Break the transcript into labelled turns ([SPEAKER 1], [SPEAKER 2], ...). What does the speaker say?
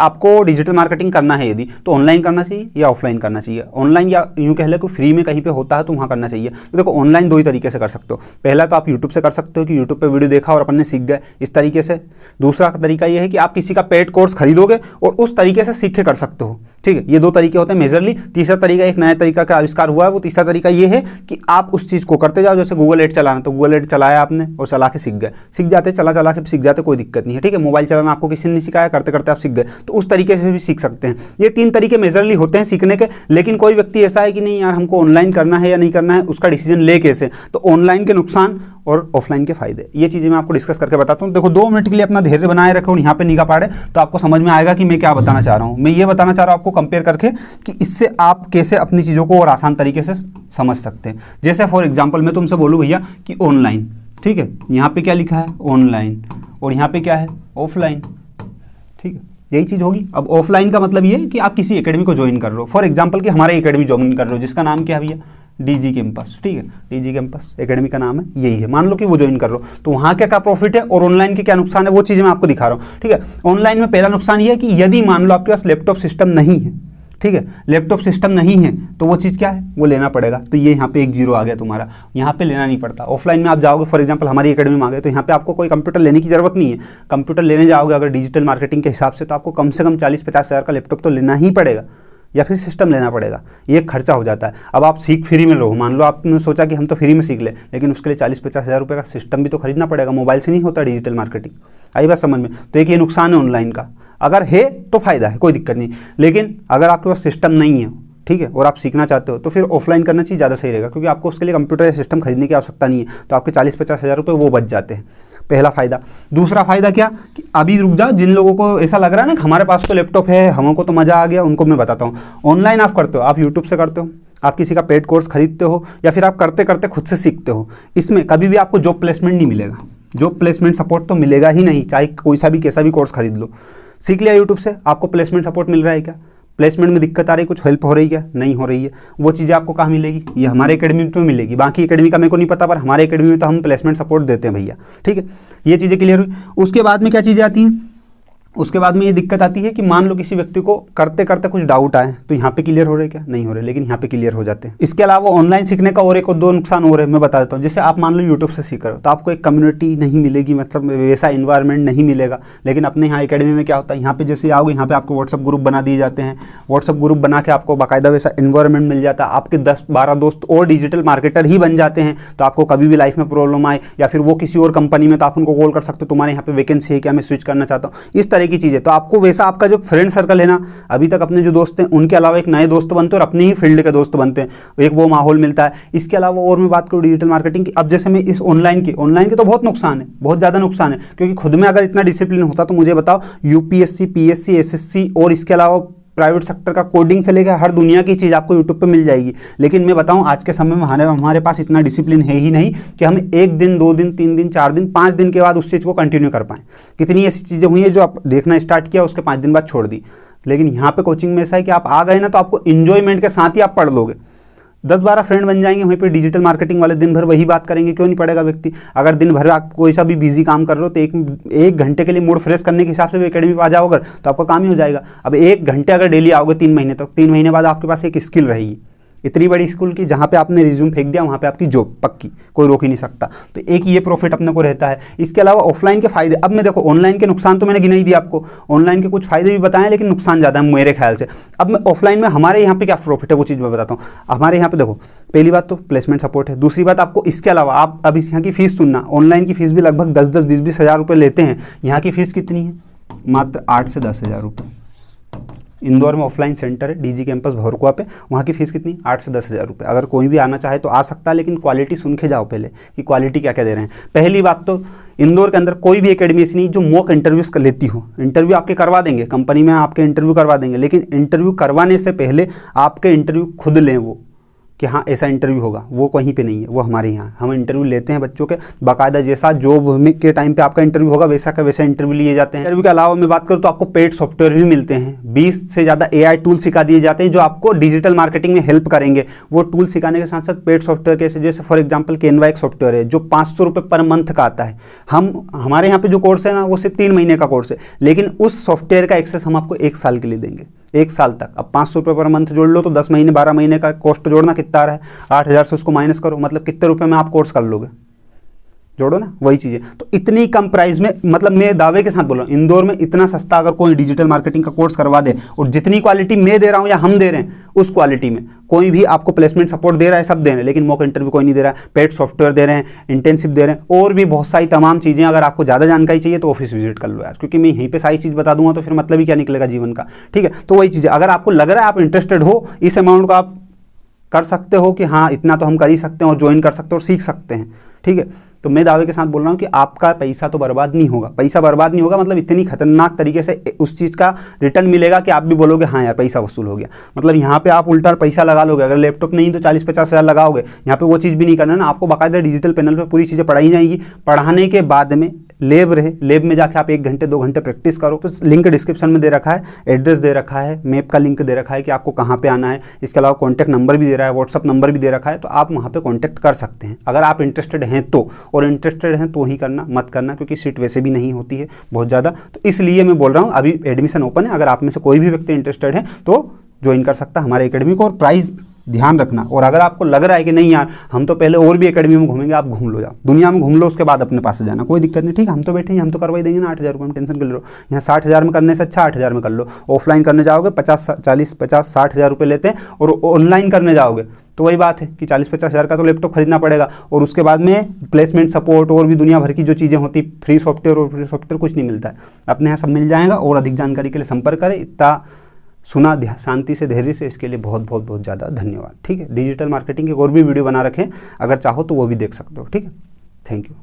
[SPEAKER 1] आपको digital marketing करना है यदि, तो ऑनलाइन करना चाहिए या ऑफलाइन करना चाहिए। ऑनलाइन या यूँ कह ले कोई फ्री में कहीं पे होता है तो वहाँ करना चाहिए। तो देखो ऑनलाइन दो ही तरीके से कर सकते हो। पहला तो आप यूट्यूब से कर सकते हो कि यूट्यूब पे वीडियो देखा और अपन ने सीख गए इस तरीके से। दूसरा तरीका ये है कि आप किसी का पेड कोर्स खरीदोगे और उस तरीके से सीख के कर सकते हो, ठीक है। ये दो तरीके होते हैं मेजरली। तीसरा तरीका, एक नया तरीका का आविष्कार हुआ है, वो तीसरा तरीका ये है कि आप उस चीज़ को करते जाओ। जैसे गूगल एड चलाना, तो गूगल एड चलाया आपने और चला के सीख गए, सीख जाते, चला के सीख जाते, कोई दिक्कत नहीं है, ठीक है। मोबाइल चलाना आपको किसी ने नहीं सिखाया, करते करते आप सीख गए, तो उस तरीके से भी सीख सकते हैं। ये तीन तरीके मेजरली होते हैं सीखने के। लेकिन कोई व्यक्ति ऐसा है कि नहीं यार हमको ऑनलाइन करना है या नहीं करना है, उसका डिसीजन ले कैसे, तो ऑनलाइन के नुकसान और ऑफलाइन के फायदे, ये चीज़ें मैं आपको डिस्कस करके बताता हूँ। देखो 2 मिनट के लिए अपना धैर्य बनाए रखो और यहाँ पे निगाह पाड़े, तो आपको समझ में आएगा कि मैं क्या बताना चाह रहा हूँ। मैं ये बताना चाह रहा हूँ आपको कंपेयर करके कि इससे आप कैसे अपनी चीज़ों को और आसान तरीके से समझ सकते हैं। जैसे फॉर एग्जाम्पल मैं तुमसे बोलूँ भैया कि ऑनलाइन, ठीक है, यहाँ पे क्या लिखा है ऑनलाइन और यहाँ पे क्या है ऑफलाइन, ठीक है, यही चीज़ होगी। अब ऑफलाइन का मतलब ये है कि आप किसी एकेडमी को ज्वाइन कर रहे हो, फॉर एग्जाम्पल कि हमारे एकेडमी ज्वाइन कर रहे हो जिसका नाम क्या है भैया, डीजी कैंपस, ठीक है, डीजी कैंपस एकेडमी का नाम है, यही है। मान लो कि वो ज्वाइन कर रहे हो, तो वहाँ क्या प्रॉफिट है और ऑनलाइन के क्या नुकसान है, वो चीज़ें मैं आपको दिखा रहा हूँ, ठीक है। ऑनलाइन में पहला नुकसान ये है कि यदि मान लो आपके पास लैपटॉप सिस्टम नहीं है, ठीक है, लैपटॉप सिस्टम नहीं है, तो वो चीज़ क्या है, वो लेना पड़ेगा। तो ये यहाँ पे 1 0 आ गया तुम्हारा, यहाँ पे लेना नहीं पड़ता। ऑफलाइन में आप जाओगे, फॉर एग्जांपल हमारी एकेडमी में आ गए, तो यहाँ पे आपको कोई कंप्यूटर लेने की जरूरत नहीं है। कंप्यूटर लेने जाओगे अगर डिजिटल मार्केटिंग के हिसाब से, तो आपको कम से कम 40-50 हज़ार का लैपटॉप तो लेना ही पड़ेगा या फिर सिस्टम लेना पड़ेगा, ये एक खर्चा हो जाता है। अब आप सीख फ्री में लो, मान लो आपने सोचा कि हम तो फ्री में सीख ले, लेकिन उसके लिए 40-50 हज़ार रुपये का सिस्टम भी तो खरीदना पड़ेगा। मोबाइल से नहीं होता डिजिटल मार्केटिंग, आई बात समझ में। तो एक ये नुकसान है ऑनलाइन का। अगर है तो फ़ायदा है, कोई दिक्कत नहीं, लेकिन अगर आपके पास सिस्टम नहीं है, ठीक है, और आप सीखना चाहते हो, तो फिर ऑफलाइन करना चाहिए, ज़्यादा सही रहेगा, क्योंकि आपको उसके लिए कंप्यूटर या सिस्टम खरीदने की आवश्यकता नहीं है। तो आपके 40-50 हज़ार रुपये वो बच जाते हैं, पहला फ़ायदा। दूसरा फ़ायदा क्या कि अभी रुक जाओ, जिन लोगों को ऐसा लग रहा है ना कि हमारे पास तो लैपटॉप है, हमको तो मज़ा आ गया, उनको मैं बताता हूँ। ऑनलाइन आप करते हो, आप यूट्यूब से करते हो, आप किसी का पेड कोर्स खरीदते हो, या फिर आप करते करते खुद से सीखते हो। इसमें कभी भी आपको जॉब प्लेसमेंट नहीं मिलेगा, जॉब प्लेसमेंट सपोर्ट तो मिलेगा ही नहीं, चाहे कोई सा भी कैसा भी कोर्स खरीद लो। सीख लिया यूट्यूब से, आपको प्लेसमेंट सपोर्ट मिल रहा है क्या, प्लेसमेंट में दिक्कत आ रही है, कुछ हेल्प हो रही है क्या, नहीं हो रही है, वो चीज़ें आपको कहाँ मिलेगी, ये हमारे एकेडमी में तो मिलेगी। बाकी एकेडमी का मेरे को नहीं पता, पर हमारे एकेडमी में तो हम प्लेसमेंट सपोर्ट देते हैं भैया, ठीक है। ये चीज़ें क्लियर हुई। उसके बाद में क्या चीज़ें आती हैं, उसके बाद में ये दिक्कत आती है कि मान लो किसी व्यक्ति को करते करते कुछ डाउट आए, तो यहाँ पे क्लियर हो रहे क्या, नहीं हो रहे, लेकिन यहाँ पे क्लियर हो जाते हैं। इसके अलावा ऑनलाइन सीखने का और एक और 2 नुकसान हो रहे हैं, मैं बता देता हूँ। जैसे आप मान लो यूट्यूब से सीख रहे हो, तो आपको एक कम्युनिटी नहीं मिलेगी, मतलब वैसा इन्वायरमेंट नहीं मिलेगा। लेकिन अपने यहाँ एकेडमी में क्या होता है, यहाँ पे जैसे आओगे, यहाँ पे आपको व्हाट्सअप ग्रुप बना दिए जाते हैं, व्हाट्सअप ग्रुप बना के आपको बाकायदा वैसा इन्वायरमेंट मिल जाता है। आपके 10-12 दोस्त और डिजिटल मार्केटर ही बन जाते हैं, तो आपको कभी भी लाइफ में प्रॉब्लम आए या फिर वो किसी और कंपनी में, तो आप उनको कॉल कर सकते हो, तुम्हारे यहाँ पे वैकेंसी है क्या, मैं स्विच करना चाहता हूँ, इस तरह की चीज़ें। तो आपको वैसा आपका जो फ्रेंड सर्कल है ना, अभी तक अपने जो दोस्त हैं उनके अलावा एक नए दोस्त बनते हैं और अपनी ही फील्ड के दोस्त बनते हैं, एक वो माहौल मिलता है। इसके अलावा और मैं बात करूँ डिजिटल मार्केटिंग की, अब जैसे मैं इस ऑनलाइन की तो बहुत नुकसान है, बहुत ज़्यादा नुकसान है, क्योंकि खुद में अगर इतना डिसिप्लिन होता तो मुझे बताओ यूपीएससी, पीएससी, एसएससी और इसके अलावा प्राइवेट सेक्टर का कोडिंग से लेकर हर दुनिया की चीज़ आपको यूट्यूब पे मिल जाएगी। लेकिन मैं बताऊं आज के समय में हमारे पास इतना डिसिप्लिन है ही नहीं कि हम 1 दिन, 2 दिन, 3 दिन, 4 दिन, 5 दिन के बाद उस चीज़ को कंटिन्यू कर पाएँ। कितनी ऐसी चीज़ें हुई हैं जो आप देखना स्टार्ट किया, उसके 5 दिन बाद छोड़ दी। लेकिन यहाँ पे कोचिंग में ऐसा है कि आप आ गए ना, तो आपको इन्जॉयमेंट के साथ ही आप पढ़ लोगे। 10-12 फ्रेंड बन जाएंगे वहीं पे डिजिटल मार्केटिंग वाले, दिन भर वही बात करेंगे, क्यों नहीं पड़ेगा व्यक्ति। अगर दिन भर आप कोई सा भी बिजी काम कर रहे हो, तो एक घंटे के लिए मूड फ्रेश करने के हिसाब से भी एकेडमी पे आ जाओगे तो आपका काम ही हो जाएगा। अब 1 घंटे अगर डेली आओगे 3 महीने तक, 3 महीने बाद आपके पास एक स्किल रहेगी, इतनी बड़ी स्कूल की, जहाँ पे आपने रिज्यूम फेंक दिया वहाँ पे आपकी जॉब पक्की, कोई रोक ही नहीं सकता। तो एक ये प्रॉफिट अपने को रहता है। इसके अलावा ऑफलाइन के फायदे, अब मैं देखो ऑनलाइन के नुकसान तो मैंने गिना ही दिया आपको, ऑनलाइन के कुछ फायदे भी बताएं, लेकिन नुकसान ज़्यादा है मेरे ख्याल से। अब मैं ऑफलाइन में हमारे यहाँ पे क्या प्रॉफिट है वो चीज़ मैं बताता हूँ। हमारे यहाँ पे देखो, पहली बात तो प्लेसमेंट सपोर्ट है, दूसरी बात आपको इसके अलावा आप अब इस यहाँ की फीस सुनना, ऑनलाइन की फीस भी लगभग 10-10, 20-20 हज़ार रुपये लेते हैं। यहाँ की फीस कितनी है, मात्र 8 से 10 हज़ार रुपये। इंदौर में ऑफलाइन सेंटर है डीजी कैंपस भौरकुआ पे, वहाँ की फ़ीस कितनी, 8 से 10 हज़ार रुपये। अगर कोई भी आना चाहे तो आ सकता है, लेकिन क्वालिटी सुन के जाओ पहले कि क्वालिटी क्या क्या दे रहे हैं। पहली बात तो इंदौर के अंदर कोई भी एकेडमी ऐसी नहीं जो मॉक इंटरव्यूज़ कर लेती हो। इंटरव्यू आपके करवा देंगे, कंपनी में आपके इंटरव्यू करवा देंगे, लेकिन इंटरव्यू करवाने से पहले आपके इंटरव्यू खुद लें वो, कि हाँ ऐसा इंटरव्यू होगा, वो कहीं पे नहीं है, वो हमारे यहाँ हम इंटरव्यू लेते हैं बच्चों के बाकायदा, जैसा जॉब के टाइम पे आपका इंटरव्यू होगा वैसा का वैसा इंटरव्यू लिए जाते हैं। इंटरव्यू के अलावा मैं बात करूँ तो आपको पेड सॉफ्टवेयर भी मिलते हैं, 20 से ज़्यादा AI टूल सिखा दिए जाते हैं जो आपको डिजिटल मार्केटिंग में हेल्प करेंगे। वो टूल सिखाने के साथ साथ पेड सॉफ्टवेयर कैसे, जैसे फॉर एग्जाम्पल कैनवा एक सॉफ्टवेयर है जो 500 रुपये पर मंथ का आता है। हमारे यहाँ पे जो कोर्स है ना वो सिर्फ 3 महीने का कोर्स है, लेकिन उस सॉफ्टवेयर का एक्सेस हम आपको 1 साल के लिए देंगे, 1 साल तक। अब 500 रुपये पर मंथ जोड़ लो तो 10 महीने 12 महीने का कॉस्ट जोड़ना कितना आ रहा है, 8000 से उसको माइनस करो, मतलब कितने रुपए में आप कोर्स कर लोगे, जोड़ो ना, वही चीज़ है। तो इतनी कम प्राइस में, मतलब मैं दावे के साथ बोल रहा हूँ, इंदौर में इतना सस्ता अगर कोई डिजिटल मार्केटिंग का कोर्स करवा दे और जितनी क्वालिटी मैं दे रहा हूँ या हम दे रहे हैं उस क्वालिटी में कोई भी आपको प्लेसमेंट सपोर्ट दे रहा है, सब दे रहे हैं, लेकिन मॉक इंटरव्यू कोई नहीं दे रहा है। पेड सॉफ्टवेयर दे रहे हैं, इंटेंसिव दे रहे हैं, और भी बहुत सारी तमाम चीज़ें। अगर आपको ज़्यादा जानकारी चाहिए तो ऑफिस विजिट कर लो यार, क्योंकि मैं यहीं पे सारी चीज़ बता दूंगा तो फिर मतलब ही क्या निकलेगा जीवन का, ठीक है। तो वही चीज़ है, अगर आपको लग रहा है आप इंटरेस्टेड हो, इस अमाउंट को आप कर सकते हो कि हाँ इतना तो हम कर ही सकते हैं और ज्वाइन कर सकते हो और सीख सकते हैं, ठीक है। तो मैं दावे के साथ बोल रहा हूँ कि आपका पैसा तो बर्बाद नहीं होगा, पैसा बर्बाद नहीं होगा, मतलब इतनी खतरनाक तरीके से उस चीज़ का रिटर्न मिलेगा कि आप भी बोलोगे हाँ यार पैसा वसूल हो गया। मतलब यहाँ पे आप उल्टा पैसा लगा लोगे, अगर लैपटॉप नहीं तो 40-50 हज़ार लगाओगे, यहाँ पे वो चीज़ भी नहीं करना ना, आपको बाकायदा डिजिटल पैनल पे पूरी चीज़ें पढ़ाई जाएंगी। पढ़ाने के बाद में लैब रहे, लैब में जाके आप 1 घंटे 2 घंटे प्रैक्टिस करो। तो लिंक डिस्क्रिप्शन में दे रखा है, एड्रेस दे रखा है, मैप का लिंक दे रखा है कि आपको कहाँ पे आना है। इसके अलावा कॉन्टैक्ट नंबर भी दे रहा है, व्हाट्सअप नंबर भी दे रखा है, तो आप वहाँ पे कॉन्टैक्ट कर सकते हैं अगर आप इंटरेस्टेड हैं तो। और इंटरेस्टेड हैं तो ही करना, मत करना, क्योंकि सीट वैसे भी नहीं होती है बहुत ज़्यादा। तो इसलिए मैं बोल रहा हूँ अभी एडमिशन ओपन है, अगर आप में से कोई भी व्यक्ति इंटरेस्टेड है तो ज्वाइन कर सकता है हमारे एकेडमी को। और प्राइस ध्यान रखना, और अगर आपको लग रहा है कि नहीं यार हम तो पहले और भी एकेडमी में घूमेंगे, आप घूम लो, जाओ दुनिया में घूम लो, उसके बाद अपने पास से जाना, कोई दिक्कत नहीं, ठीक है। हम तो बैठे हैं, हम तो करवाई देंगे ना 8000 रुपये में, टेंशन कर लो। यहाँ 60,000 में करने से अच्छा 8000 में कर लो। ऑफलाइन करने जाओगे 50-60 हज़ार रुपये लेते हैं, और ऑनलाइन करने जाओगे तो वही बात है कि 40-50 हज़ार का तो लैपटॉप खरीदना पड़ेगा, और उसके बाद में प्लेसमेंट सपोर्ट और भी दुनिया भर की जो चीज़ें होती, फ्री सॉफ्टवेयर और फ्री सॉफ्टवेयर कुछ नहीं मिलता है, अपने यहाँ सब मिल जाएगा। और अधिक जानकारी के लिए संपर्क करें। इतना सुना शांति से, धैर्य से, इसके लिए बहुत बहुत बहुत ज़्यादा धन्यवाद, ठीक है। डिजिटल मार्केटिंग के और भी वीडियो बना रखें, अगर चाहो तो वो भी देख सकते हो, ठीक है। Thank you.